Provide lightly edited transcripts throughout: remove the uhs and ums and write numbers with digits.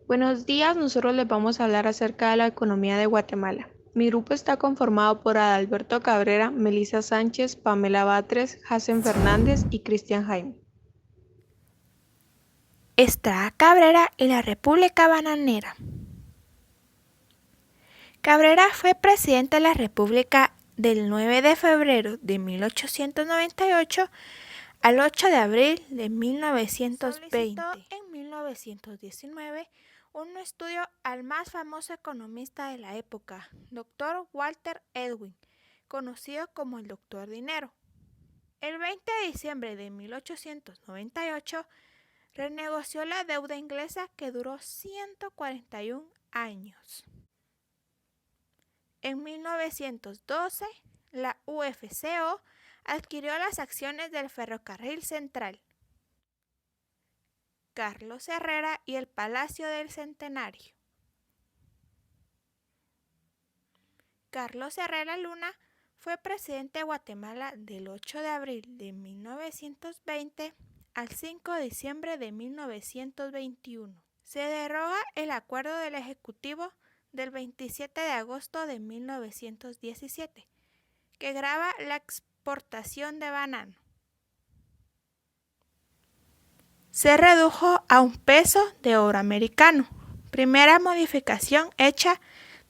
Buenos días, nosotros les vamos a hablar acerca de la economía de Guatemala. Mi grupo está conformado por Adalberto Cabrera, Melissa Sánchez, Pamela Batres, Hassen Fernández y Cristian Jaime. Estrada Cabrera y la República Bananera. Cabrera fue presidente de la República del 9 de febrero de 1898 al 8 de abril de 1920. Solicitó en 1919 un estudio al más famoso economista de la época, Dr. Walter Edwin, conocido como el Doctor Dinero. El 20 de diciembre de 1898 renegoció la deuda inglesa que duró 141 años. En 1912, la UFCO adquirió las acciones del Ferrocarril Central, Carlos Herrera y el Palacio del Centenario. Carlos Herrera Luna fue presidente de Guatemala del 8 de abril de 1920 al 5 de diciembre de 1921. Se deroga el acuerdo del Ejecutivo del 27 de agosto de 1917, que grava la exportación de banano. Se redujo a 1 peso de oro americano, primera modificación hecha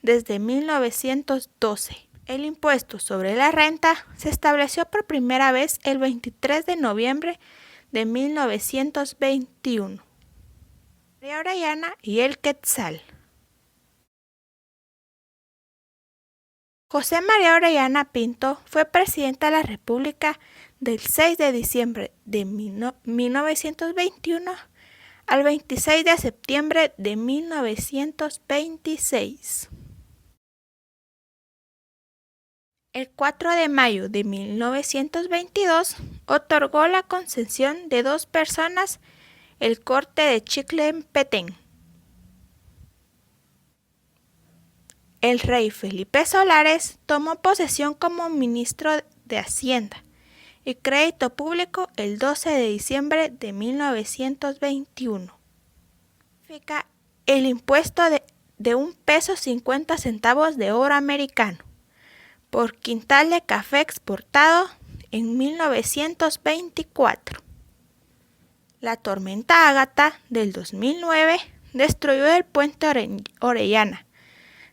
desde 1912. El impuesto sobre la renta se estableció por primera vez el 23 de noviembre de 1921. María Orellana y el Quetzal. José María Orellana Pinto fue presidente de la República del 6 de diciembre de 1921 al 26 de septiembre de 1926. El 4 de mayo de 1922 otorgó la concesión de 2 personas el corte de chicle en Petén. El rey Felipe Solares tomó posesión como ministro de Hacienda y Crédito Público el 12 de diciembre de 1921. El impuesto de 1 peso 50 centavos de oro americano por quintal de café exportado en 1924. La tormenta Ágata del 2009 destruyó el puente Orellana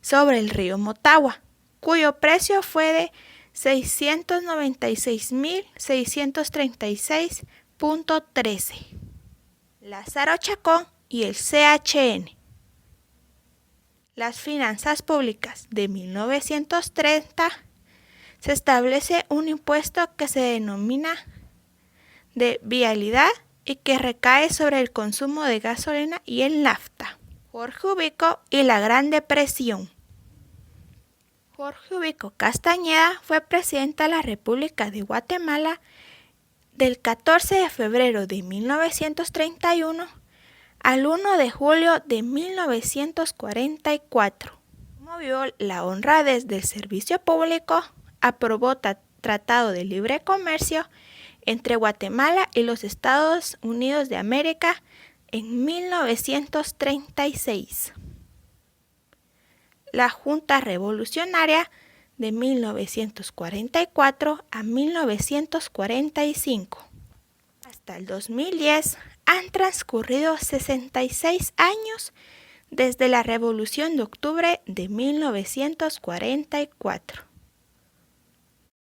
sobre el río Motagua, cuyo precio fue de 696.636.13. Lázaro Chacón y el CHN. Las finanzas públicas de 1930 se establece un impuesto que se denomina de vialidad y que recae sobre el consumo de gasolina y el nafta. Jorge Ubico y la Gran Depresión. Jorge Ubico Castañeda fue presidente de la República de Guatemala del 14 de febrero de 1931 al 1 de julio de 1944. Promovió la honradez del servicio público, aprobó Tratado de Libre Comercio entre Guatemala y los Estados Unidos de América en 1936. La Junta Revolucionaria de 1944 a 1945. Hasta el 2010 han transcurrido 66 años desde la Revolución de Octubre de 1944.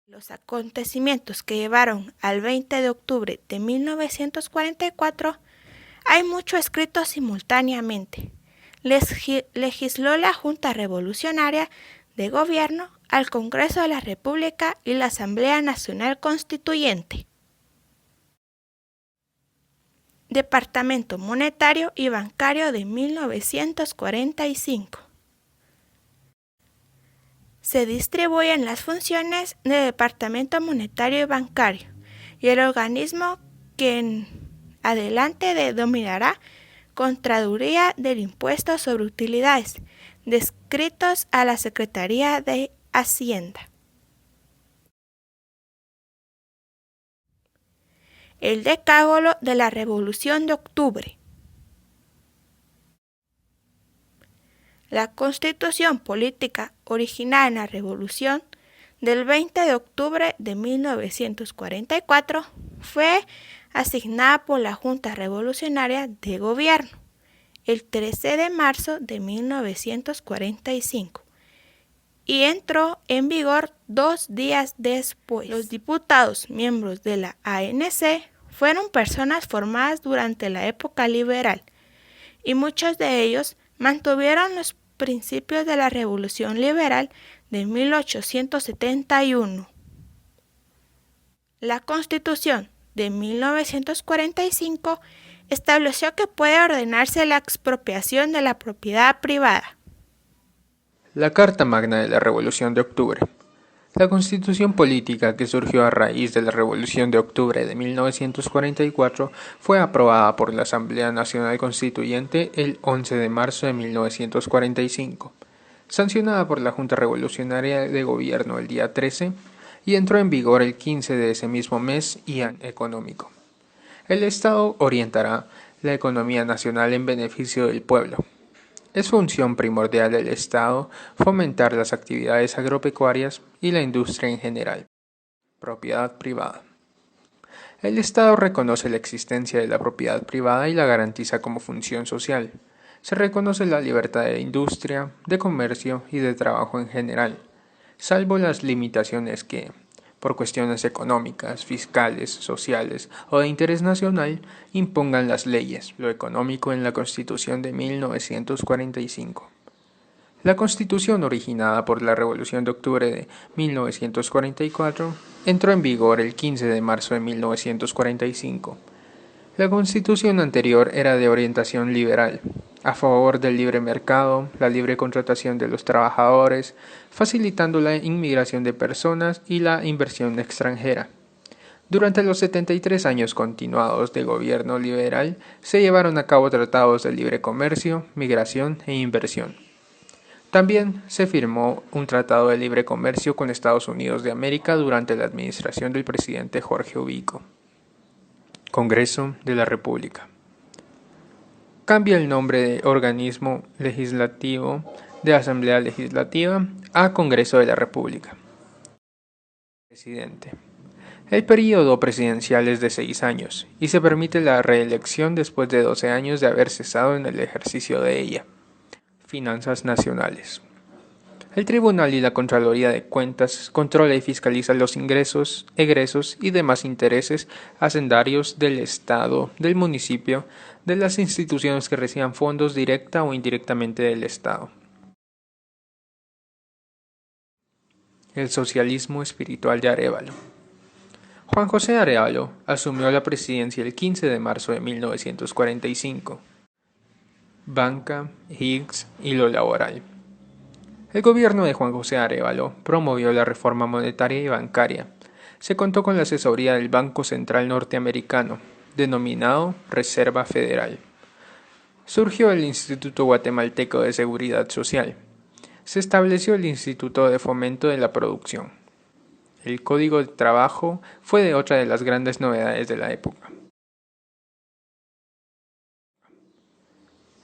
Los acontecimientos que llevaron al 20 de octubre de 1944 hay mucho escrito simultáneamente. Legisló la Junta Revolucionaria de Gobierno, al Congreso de la República y la Asamblea Nacional Constituyente. Departamento Monetario y Bancario de 1945. Se distribuyen las funciones del Departamento Monetario y Bancario y el organismo que en adelante denominará Contraloría del Impuesto sobre Utilidades, descritos a la Secretaría de Hacienda. El Decálogo de la Revolución de Octubre. La Constitución política originada en la Revolución del 20 de octubre de 1944 fue asignada por la Junta Revolucionaria de Gobierno el 13 de marzo de 1945 y entró en vigor 2 días después. Los diputados miembros de la ANC fueron personas formadas durante la época liberal y muchos de ellos mantuvieron los principios de la Revolución Liberal de 1871. La Constitución de 1945 estableció que puede ordenarse la expropiación de la propiedad privada. La Carta Magna de la Revolución de Octubre. La Constitución política que surgió a raíz de la Revolución de Octubre de 1944 fue aprobada por la Asamblea Nacional Constituyente el 11 de marzo de 1945, sancionada por la Junta Revolucionaria de Gobierno el día 13 y entró en vigor el 15 de ese mismo mes y año económico. El Estado orientará la economía nacional en beneficio del pueblo. Es función primordial del Estado fomentar las actividades agropecuarias y la industria en general. Propiedad privada. El Estado reconoce la existencia de la propiedad privada y la garantiza como función social. Se reconoce la libertad de industria, de comercio y de trabajo en general, salvo las limitaciones que, por cuestiones económicas, fiscales, sociales o de interés nacional, impongan las leyes, lo económico en la Constitución de 1945. La Constitución originada por la Revolución de Octubre de 1944 entró en vigor el 15 de marzo de 1945. La Constitución anterior era de orientación liberal, a favor del libre mercado, la libre contratación de los trabajadores, facilitando la inmigración de personas y la inversión extranjera. Durante los 73 años continuados de gobierno liberal, se llevaron a cabo tratados de libre comercio, migración e inversión. También se firmó un tratado de libre comercio con Estados Unidos de América durante la administración del presidente Jorge Ubico. Congreso de la República. Cambia el nombre de organismo legislativo de Asamblea Legislativa a Congreso de la República. Presidente. El período presidencial es de 6 años y se permite la reelección después de 12 años de haber cesado en el ejercicio de ella. Finanzas nacionales. El Tribunal y la Contraloría de Cuentas controla y fiscaliza los ingresos, egresos y demás intereses hacendarios del Estado, del municipio, de las instituciones que reciban fondos directa o indirectamente del Estado. El socialismo espiritual de Arévalo. Juan José Arévalo asumió la presidencia el 15 de marzo de 1945. Banca, Higgs y lo laboral. El gobierno de Juan José Arévalo promovió la reforma monetaria y bancaria. Se contó con la asesoría del Banco Central Norteamericano, denominado Reserva Federal. Surgió el Instituto Guatemalteco de Seguridad Social. Se estableció el Instituto de Fomento de la Producción. El Código de Trabajo fue otra de las grandes novedades de la época.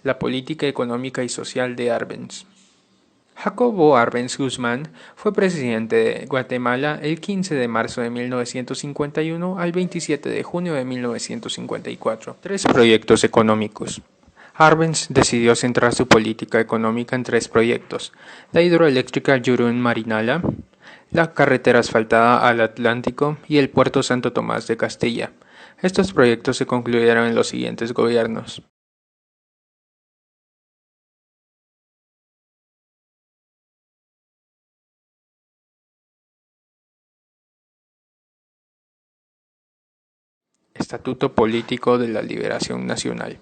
La política económica y social de Arbenz. Jacobo Arbenz Guzmán fue presidente de Guatemala el 15 de marzo de 1951 al 27 de junio de 1954. 3 proyectos económicos. Arbenz decidió centrar su política económica en 3 proyectos: la hidroeléctrica Yurún-Marinala, la carretera asfaltada al Atlántico y el puerto Santo Tomás de Castilla. Estos proyectos se concluyeron en los siguientes gobiernos. Estatuto Político de la Liberación Nacional.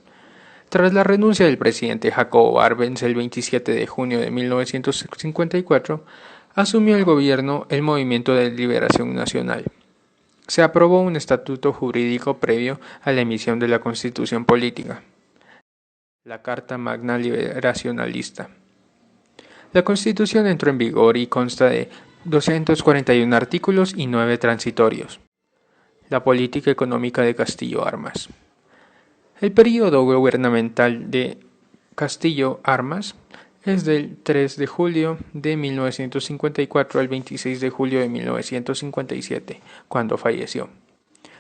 Tras la renuncia del presidente Jacobo Arbenz el 27 de junio de 1954, asumió el gobierno el Movimiento de Liberación Nacional. Se aprobó un estatuto jurídico previo a la emisión de la Constitución Política, la Carta Magna Liberacionalista. La Constitución entró en vigor y consta de 241 artículos y 9 transitorios. La política económica de Castillo Armas. El período gubernamental de Castillo Armas es del 3 de julio de 1954 al 26 de julio de 1957, cuando falleció.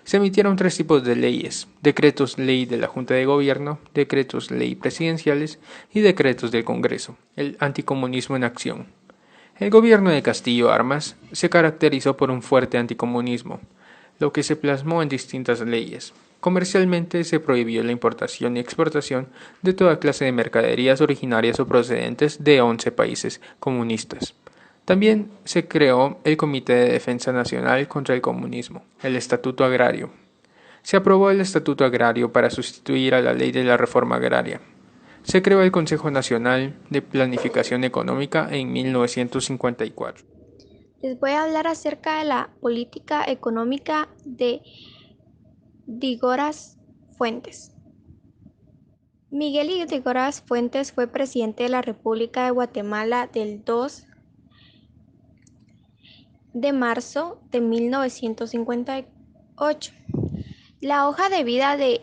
Se emitieron 3 tipos de leyes: decretos ley de la Junta de Gobierno, decretos ley presidenciales y decretos del Congreso. El anticomunismo en acción. El gobierno de Castillo Armas se caracterizó por un fuerte anticomunismo, lo que se plasmó en distintas leyes. Comercialmente se prohibió la importación y exportación de toda clase de mercaderías originarias o procedentes de 11 países comunistas. También se creó el Comité de Defensa Nacional contra el Comunismo, el Estatuto Agrario. Se aprobó el Estatuto Agrario para sustituir a la Ley de la Reforma Agraria. Se creó el Consejo Nacional de Planificación Económica en 1954. Les voy a hablar acerca de la política económica de Dígoras Fuentes. Miguel Dígoras Fuentes fue presidente de la República de Guatemala del 2 de marzo de 1958. La hoja de vida de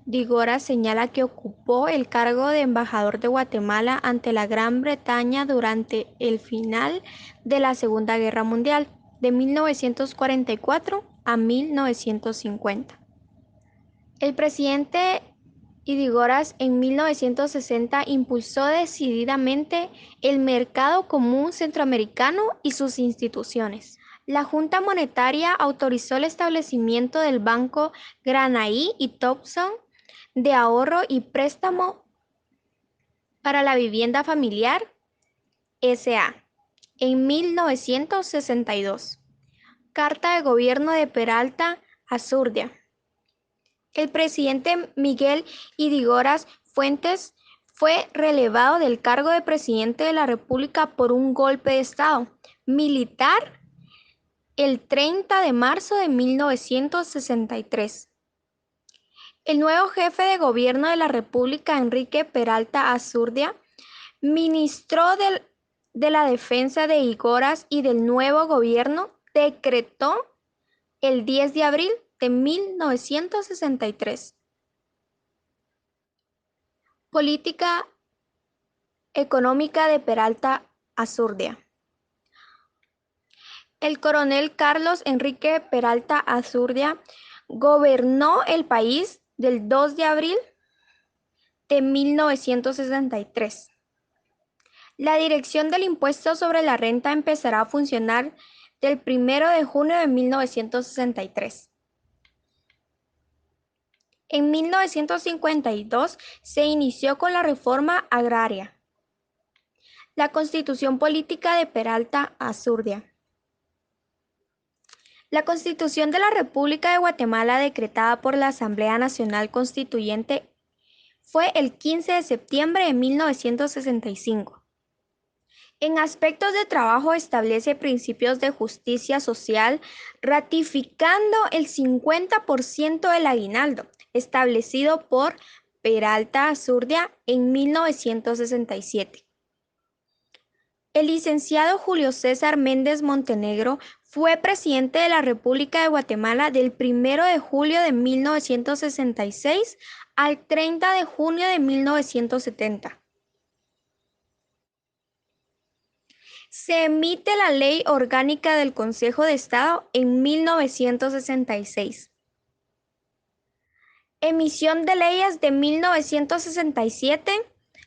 Dígoras señala que ocupó el cargo de embajador de Guatemala ante la Gran Bretaña durante el final de la Segunda Guerra Mundial, de 1944 a 1950. El presidente Dígoras en 1960 impulsó decididamente el mercado común centroamericano y sus instituciones. La Junta Monetaria autorizó el establecimiento del Banco Granaí y Thompson de ahorro y préstamo para la vivienda familiar S.A. en 1962. Carta de Gobierno de Peralta Azurdia. El presidente Miguel Dígoras Fuentes fue relevado del cargo de presidente de la República por un golpe de Estado militar el 30 de marzo de 1963. El nuevo jefe de gobierno de la República, Enrique Peralta Azurdia, ministro de la Defensa de Dígoras y del nuevo gobierno, decretó el 10 de abril de 1963. Política económica de Peralta Azurdia. El coronel Carlos Enrique Peralta Azurdia gobernó el país del 2 de abril de 1963. La dirección del impuesto sobre la renta empezará a funcionar del 1 de junio de 1963. En 1952 se inició con la reforma agraria. La Constitución Política de Peralta Azurdia. La Constitución de la República de Guatemala, decretada por la Asamblea Nacional Constituyente, fue el 15 de septiembre de 1965. En aspectos de trabajo establece principios de justicia social, ratificando el 50% del aguinaldo, establecido por Peralta Azurdia en 1967. El licenciado Julio César Méndez Montenegro fue presidente de la República de Guatemala del 1 de julio de 1966 al 30 de junio de 1970. Se emite la Ley Orgánica del Consejo de Estado en 1966. Emisión de leyes de 1967.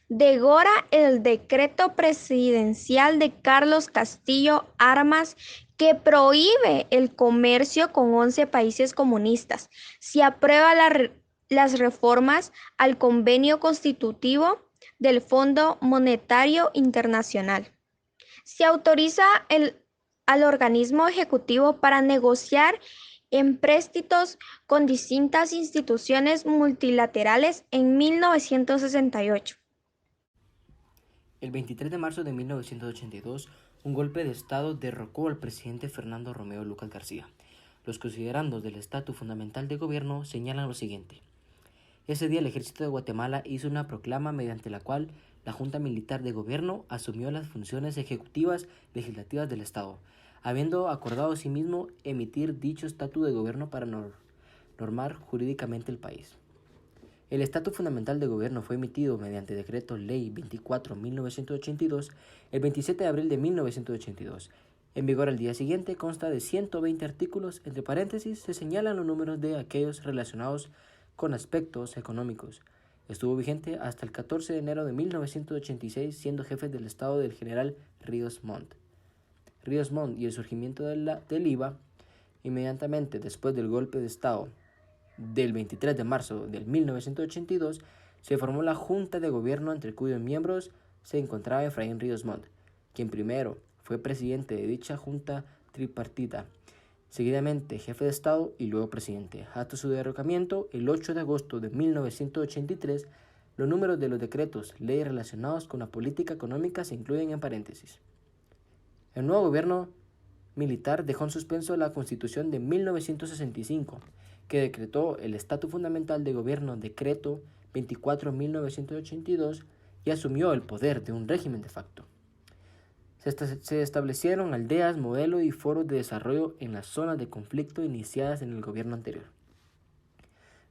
Degora el decreto presidencial de Carlos Castillo Armas que prohíbe el comercio con 11 países comunistas. Se aprueba las reformas al convenio constitutivo del Fondo Monetario Internacional. Se autoriza al organismo ejecutivo para negociar empréstitos con distintas instituciones multilaterales en 1968. El 23 de marzo de 1982, un golpe de Estado derrocó al presidente Fernando Romeo Lucas García. Los considerandos del estatus fundamental de gobierno señalan lo siguiente. Ese día el ejército de Guatemala hizo una proclama mediante la cual la Junta Militar de Gobierno asumió las funciones ejecutivas legislativas del Estado, habiendo acordado asimismo emitir dicho estatus de gobierno para normar jurídicamente el país. El Estatus Fundamental de Gobierno fue emitido mediante Decreto Ley 24/1982 el 27 de abril de 1982. En vigor al día siguiente, consta de 120 artículos. Entre paréntesis se señalan los números de aquellos relacionados con aspectos económicos. Estuvo vigente hasta el 14 de enero de 1986, siendo jefe del Estado del general Ríos Montt. Ríos Montt y el surgimiento del IVA, inmediatamente después del golpe de Estado del 23 de marzo de 1982, se formó la Junta de Gobierno, entre cuyos miembros se encontraba Efraín Ríos Montt, quien primero fue presidente de dicha junta tripartita, seguidamente jefe de Estado y luego presidente. Hasta su derrocamiento, el 8 de agosto de 1983, los números de los decretos, leyes relacionados con la política económica se incluyen en paréntesis. El nuevo gobierno militar dejó en suspenso la Constitución de 1965, que decretó el Estatus Fundamental de Gobierno, Decreto 24/1982, y asumió el poder de un régimen de facto. Se establecieron aldeas, modelo y foros de desarrollo en las zonas de conflicto iniciadas en el gobierno anterior.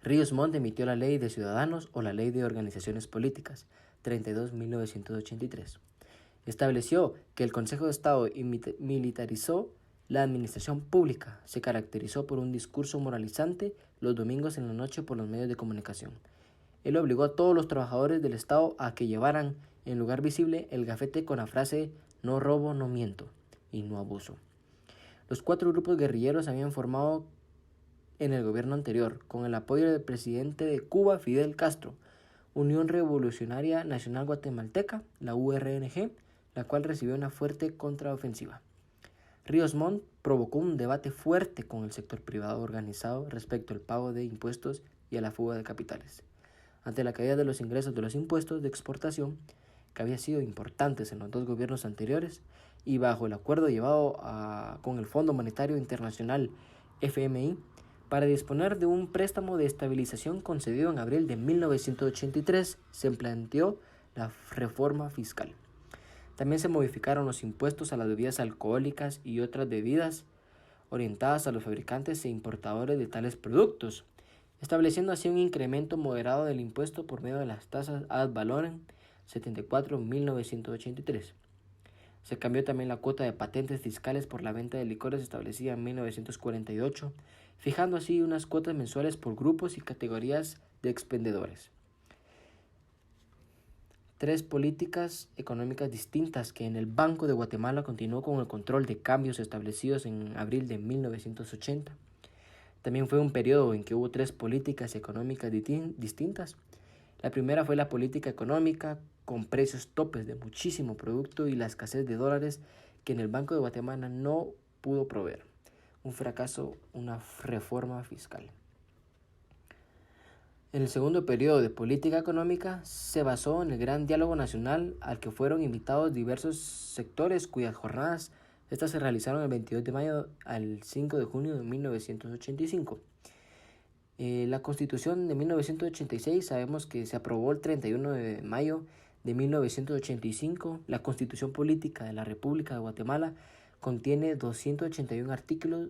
Ríos Montt emitió la Ley de Ciudadanos o la Ley de Organizaciones Políticas 32/1983. Estableció que el Consejo de Estado militarizó la administración pública. Se caracterizó por un discurso moralizante los domingos en la noche por los medios de comunicación. Él obligó a todos los trabajadores del Estado a que llevaran en lugar visible el gafete con la frase "no robo, no miento" y "no abuso". Los 4 grupos guerrilleros habían formado en el gobierno anterior, con el apoyo del presidente de Cuba, Fidel Castro, Unión Revolucionaria Nacional Guatemalteca, la URNG, la cual recibió una fuerte contraofensiva. Ríos Montt provocó un debate fuerte con el sector privado organizado respecto al pago de impuestos y a la fuga de capitales. Ante la caída de los ingresos de los impuestos de exportación, que habían sido importantes en los 2 gobiernos anteriores, y bajo el acuerdo llevado con el Fondo Monetario Internacional FMI, para disponer de un préstamo de estabilización concedido en abril de 1983, se planteó la reforma fiscal. También se modificaron los impuestos a las bebidas alcohólicas y otras bebidas orientadas a los fabricantes e importadores de tales productos, estableciendo así un incremento moderado del impuesto por medio de las tasas ad valorem 74/1983. Se cambió también la cuota de patentes fiscales por la venta de licores establecida en 1948, fijando así unas cuotas mensuales por grupos y categorías de expendedores. 3 políticas económicas distintas que en el Banco de Guatemala continuó con el control de cambios establecidos en abril de 1980. También fue un periodo en que hubo 3 políticas económicas distintas. La primera fue la política económica con precios topes de muchísimo producto y la escasez de dólares que en el Banco de Guatemala no pudo proveer. Un fracaso, una reforma fiscal. En el segundo periodo de política económica se basó en el gran diálogo nacional al que fueron invitados diversos sectores cuyas jornadas se realizaron el 22 de mayo al 5 de junio de 1985. La Constitución de 1986 sabemos que se aprobó el 31 de mayo de 1985. La Constitución Política de la República de Guatemala contiene 281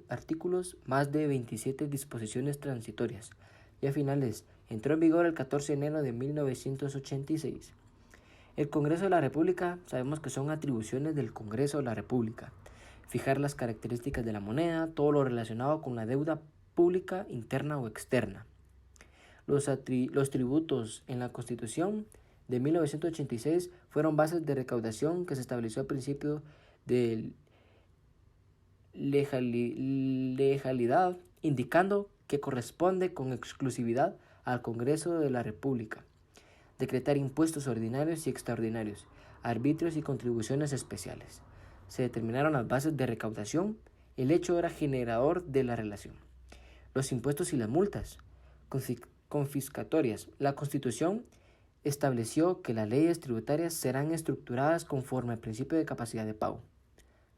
artículos, más de 27 disposiciones transitorias, y a finales entró en vigor el 14 de enero de 1986. El Congreso de la República sabemos que son atribuciones del Congreso de la República: fijar las características de la moneda, todo lo relacionado con la deuda pública interna o externa. Los tributos en la Constitución de 1986 fueron bases de recaudación que se estableció al principio de legalidad, indicando que corresponde con exclusividad al Congreso de la República decretar impuestos ordinarios y extraordinarios, arbitrios y contribuciones especiales. Se determinaron las bases de recaudación. El hecho era generador de la relación. Los impuestos y las multas confiscatorias. La Constitución estableció que las leyes tributarias serán estructuradas conforme al principio de capacidad de pago.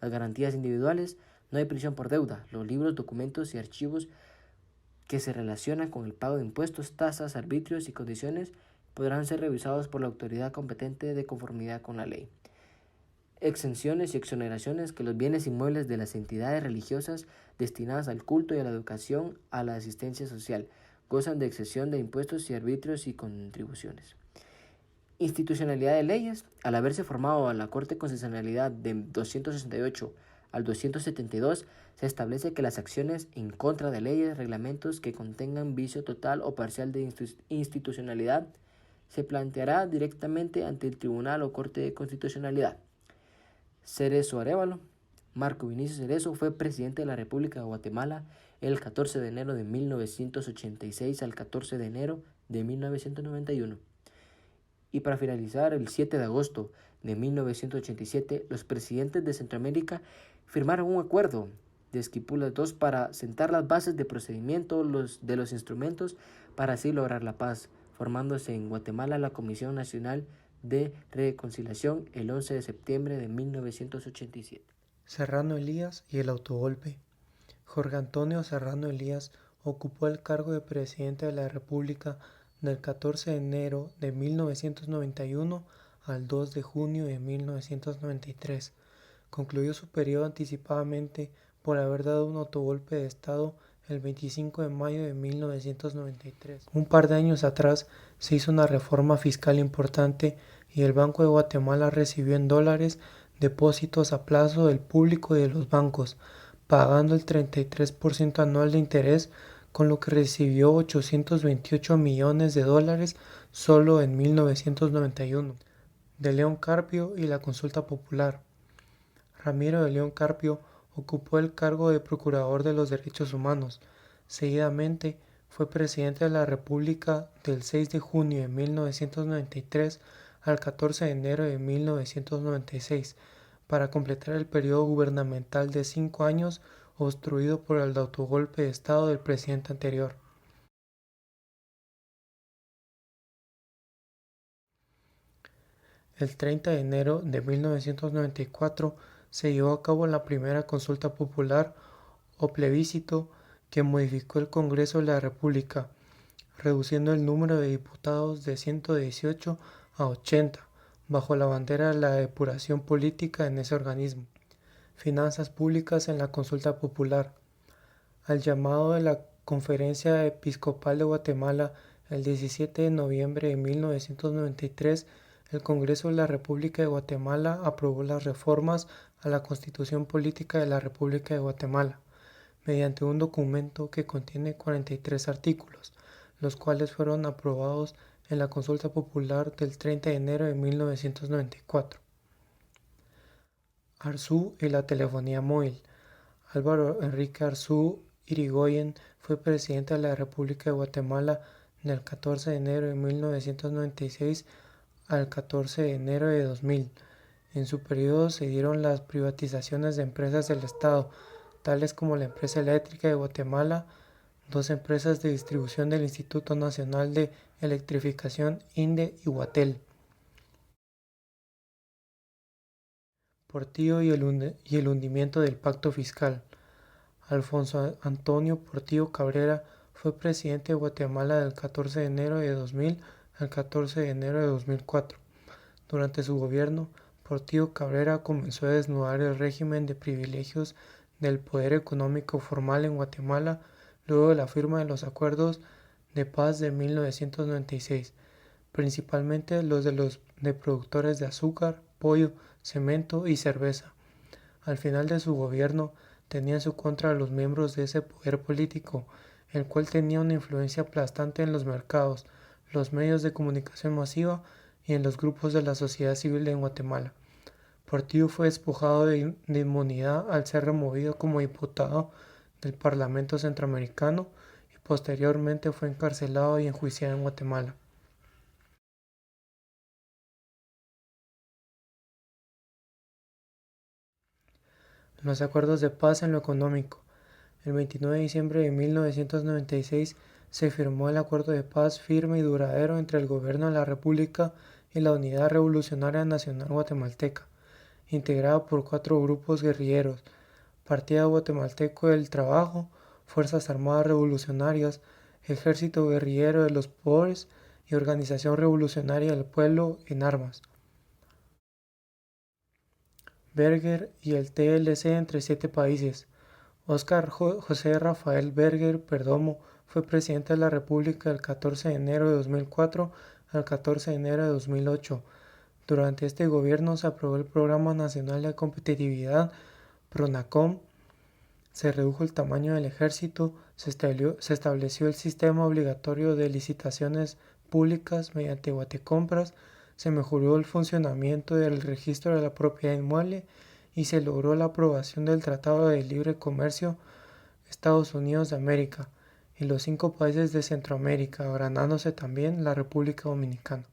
Las garantías individuales. No hay prisión por deuda. Los libros, documentos y archivos que se relacionan con el pago de impuestos, tasas, arbitrios y condiciones podrán ser revisados por la autoridad competente de conformidad con la ley. Exenciones y exoneraciones: que los bienes inmuebles de las entidades religiosas destinadas al culto y a la educación, a la asistencia social, gozan de exención de impuestos y arbitrios y contribuciones. Institucionalidad de leyes. Al haberse formado la Corte Constitucionalidad de 268 al 272, se establece que las acciones en contra de leyes, reglamentos que contengan vicio total o parcial de institucionalidad se planteará directamente ante el Tribunal o Corte de Constitucionalidad. Cerezo Arévalo. Marco Vinicio Cerezo fue presidente de la República de Guatemala el 14 de enero de 1986 al 14 de enero de 1991. Y para finalizar, el 7 de agosto de 1987, los presidentes de Centroamérica firmaron un acuerdo de Esquipulas II para sentar las bases de procedimiento de los instrumentos para así lograr la paz, formándose en Guatemala la Comisión Nacional de Reconciliación el 11 de septiembre de 1987. Serrano Elías y el autogolpe. Jorge Antonio Serrano Elías ocupó el cargo de presidente de la República del 14 de enero de 1991 al 2 de junio de 1993. Concluyó su periodo anticipadamente por haber dado un autogolpe de Estado el 25 de mayo de 1993. Un par de años atrás se hizo una reforma fiscal importante y el Banco de Guatemala recibió en dólares depósitos a plazo del público y de los bancos, pagando el 33% anual de interés, con lo que recibió 828 millones de dólares solo en 1991. De León Carpio y la consulta popular. Ramiro de León Carpio ocupó el cargo de Procurador de los Derechos Humanos. Seguidamente fue presidente de la República del 6 de junio de 1993 al 14 de enero de 1996, para completar el periodo gubernamental de 5 años obstruido por el autogolpe de Estado del presidente anterior. El 30 de enero de 1994 se llevó a cabo la primera consulta popular o plebiscito que modificó el Congreso de la República, reduciendo el número de diputados de 118 a 80, bajo la bandera de la depuración política en ese organismo. Finanzas públicas en la consulta popular. Al llamado de la Conferencia Episcopal de Guatemala el 17 de noviembre de 1993, el Congreso de la República de Guatemala aprobó las reformas a la Constitución Política de la República de Guatemala, mediante un documento que contiene 43 artículos, los cuales fueron aprobados en la consulta popular del 30 de enero de 1994. Arzú y la telefonía móvil. Álvaro Enrique Arzú Irigoyen fue presidente de la República de Guatemala del 14 de enero de 1996 al 14 de enero de 2000. En su periodo se dieron las privatizaciones de empresas del Estado, tales como la Empresa Eléctrica de Guatemala, 2 empresas de distribución del Instituto Nacional de Electrificación, INDE, y Guatel. Portillo y el hundimiento del pacto fiscal. Alfonso Antonio Portillo Cabrera fue presidente de Guatemala del 14 de enero de 2000 al 14 de enero de 2004. Durante su gobierno, Portillo Cabrera comenzó a desnudar el régimen de privilegios del poder económico formal en Guatemala luego de la firma de los acuerdos de paz de 1996, principalmente los de productores de azúcar, pollo, cemento y cerveza. Al final de su gobierno tenía en su contra a los miembros de ese poder político, el cual tenía una influencia aplastante en los mercados, los medios de comunicación masiva y en los grupos de la sociedad civil en Guatemala. Portillo fue despojado de inmunidad al ser removido como diputado del Parlamento Centroamericano y posteriormente fue encarcelado y enjuiciado en Guatemala. Los acuerdos de paz en lo económico. El 29 de diciembre de 1996 se firmó el acuerdo de paz firme y duradero entre el Gobierno de la República y la Unidad Revolucionaria Nacional Guatemalteca, integrada por 4 grupos guerrilleros: Partido Guatemalteco del Trabajo, Fuerzas Armadas Revolucionarias, Ejército Guerrillero de los Pobres y Organización Revolucionaria del Pueblo en Armas. Berger y el TLC entre 7 países. Óscar José Rafael Berger Perdomo Fue presidente de la República del 14 de enero de 2004 al 14 de enero de 2008. Durante este gobierno se aprobó el Programa Nacional de Competitividad, PRONACOM, se redujo el tamaño del ejército, se estableció el sistema obligatorio de licitaciones públicas mediante guatecompras, se mejoró el funcionamiento del registro de la propiedad inmueble y se logró la aprobación del Tratado de Libre Comercio Estados Unidos de América y los 5 países de Centroamérica, agrandándose también la República Dominicana.